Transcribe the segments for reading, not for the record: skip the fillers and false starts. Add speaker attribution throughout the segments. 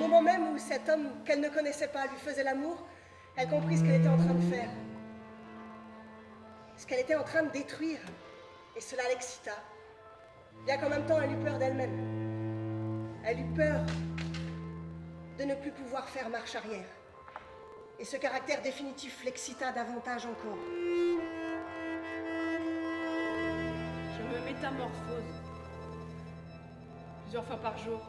Speaker 1: moment même où cet homme qu'elle ne connaissait pas lui faisait l'amour, elle comprit ce qu'elle était en train de faire. Ce qu'elle était en train de détruire. Et cela l'excita. Bien qu'en même temps, elle eut peur d'elle-même. Elle eut peur de ne plus pouvoir faire marche arrière. Et ce caractère définitif l'excita davantage encore.
Speaker 2: Je me métamorphose. Plusieurs fois par jour.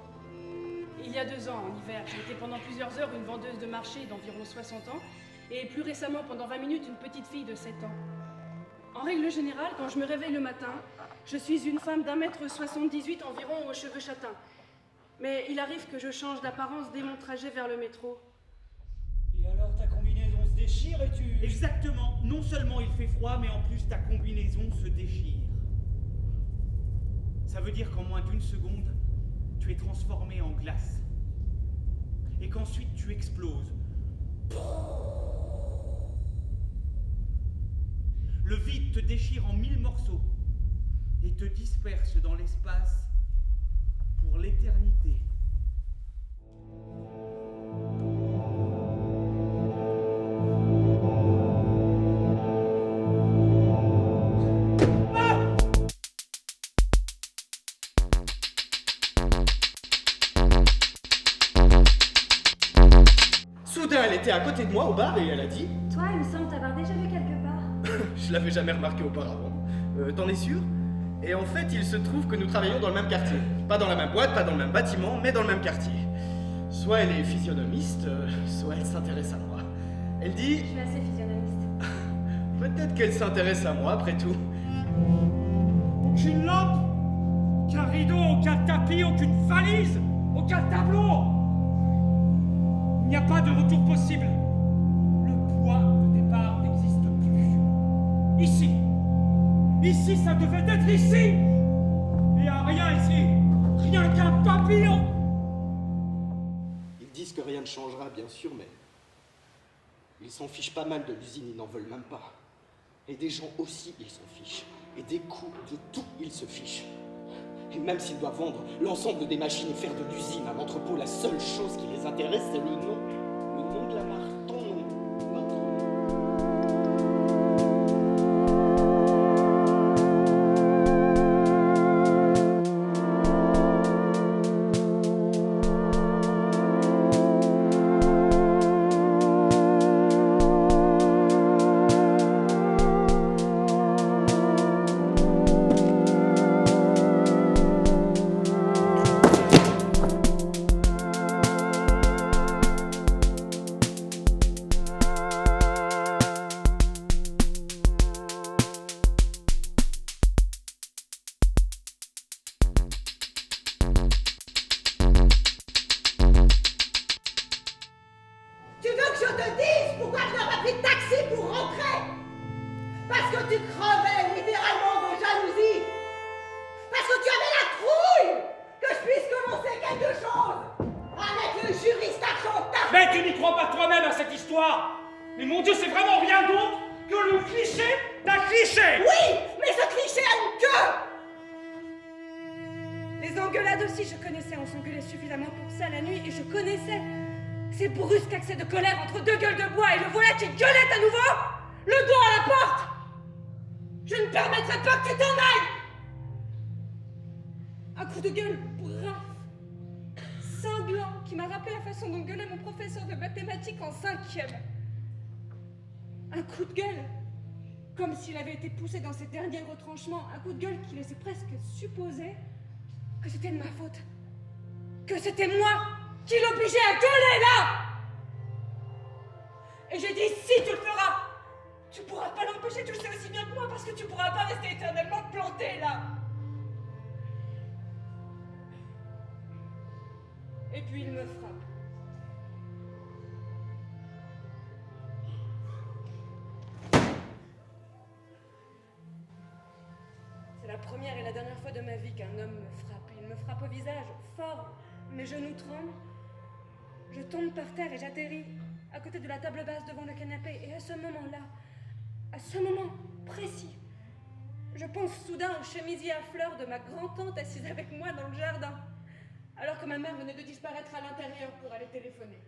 Speaker 2: Il y a 2 ans, en hiver, j'ai été pendant plusieurs heures une vendeuse de marché d'environ 60 ans, et plus récemment, pendant 20 minutes, une petite fille de 7 ans. En règle générale, quand je me réveille le matin, je suis une femme d'1,78 m environ aux cheveux châtains. Mais il arrive que je change d'apparence dès mon trajet vers le métro.
Speaker 3: Et alors ta combinaison se déchire et tu...
Speaker 4: Exactement. Non seulement il fait froid, mais en plus ta combinaison se déchire. Ça veut dire qu'en moins d'1 seconde, tu es transformé en glace. Et qu'ensuite tu exploses. Le vide te déchire en 1000 morceaux et te disperse dans l'espace pour l'éternité.
Speaker 5: Soudain, elle était à côté de moi au bar et elle a dit
Speaker 6: Toi, il me semble t'avoir déjà vu quelque part.
Speaker 5: Je l'avais jamais remarqué auparavant. T'en es sûr? Et en fait, il se trouve que nous travaillons dans le même quartier. Pas dans la même boîte, pas dans le même bâtiment, mais dans le même quartier. Soit elle est physionomiste, soit elle s'intéresse à moi. Elle dit...
Speaker 6: Je suis assez physionomiste.
Speaker 5: Peut-être qu'elle s'intéresse à moi, après tout.
Speaker 3: Aucune lampe, aucun rideau, aucun tapis, aucune valise, aucun tableau. Il n'y a pas de retour possible. Le point de départ n'existe plus. Ici, ça devait être ici. Il n'y a rien ici, rien qu'un papillon.
Speaker 5: Ils disent que rien ne changera, bien sûr, mais... Ils s'en fichent pas mal de l'usine, ils n'en veulent même pas. Et des gens aussi, ils s'en fichent. Et des coûts, de tout, ils se fichent. Et même s'ils doivent vendre l'ensemble des machines et faire de l'usine un entrepôt, la seule chose qui les intéresse, c'est le nom. Le nom de la marque, ton nom, notre nom.
Speaker 1: Tu veux que je te dise pourquoi je n'ai pas pris de taxi pour rentrer? Parce que tu crevais littéralement de jalousie. Parce que tu avais la trouille que je puisse commencer quelque chose avec le juriste Argentin.
Speaker 3: Mais tu n'y crois pas toi-même à cette histoire. Mais mon Dieu, c'est vraiment rien d'autre que le cliché d'un cliché.
Speaker 1: Oui, mais ce cliché a une queue.
Speaker 6: Les engueulades aussi, je connaissais. On s'engueulait suffisamment pour ça la nuit et je connaissais ces brusques accès de colère entre 2 gueules de bois et le voilà qui gueulait à nouveau, le dos à la porte. Je ne permettrai pas que tu t'en ailles. Un coup de gueule brave, cinglant, qui m'a rappelé la façon dont gueulait mon professeur de mathématiques en 5e. Un coup de gueule, comme s'il avait été poussé dans ses derniers retranchements, un coup de gueule qui laissait presque supposer que c'était de ma faute, que c'était moi qui l'obligeait à gueuler là. Et j'ai dit, si tu le feras, tu pourras pas l'empêcher, tu le sais aussi bien que moi, parce que tu pourras pas rester éternellement planté là. Et puis il me frappe. C'est la première et la dernière fois de ma vie qu'un homme me frappe. Il me frappe au visage, fort, mes genoux tremblent. Je tombe par terre et j'atterris à côté de la table basse devant le canapé. Et à ce moment-là, à ce moment précis, je pense soudain au chemisier à fleurs de ma grand-tante assise avec moi dans le jardin. alors que ma mère venait de disparaître à l'intérieur pour aller téléphoner.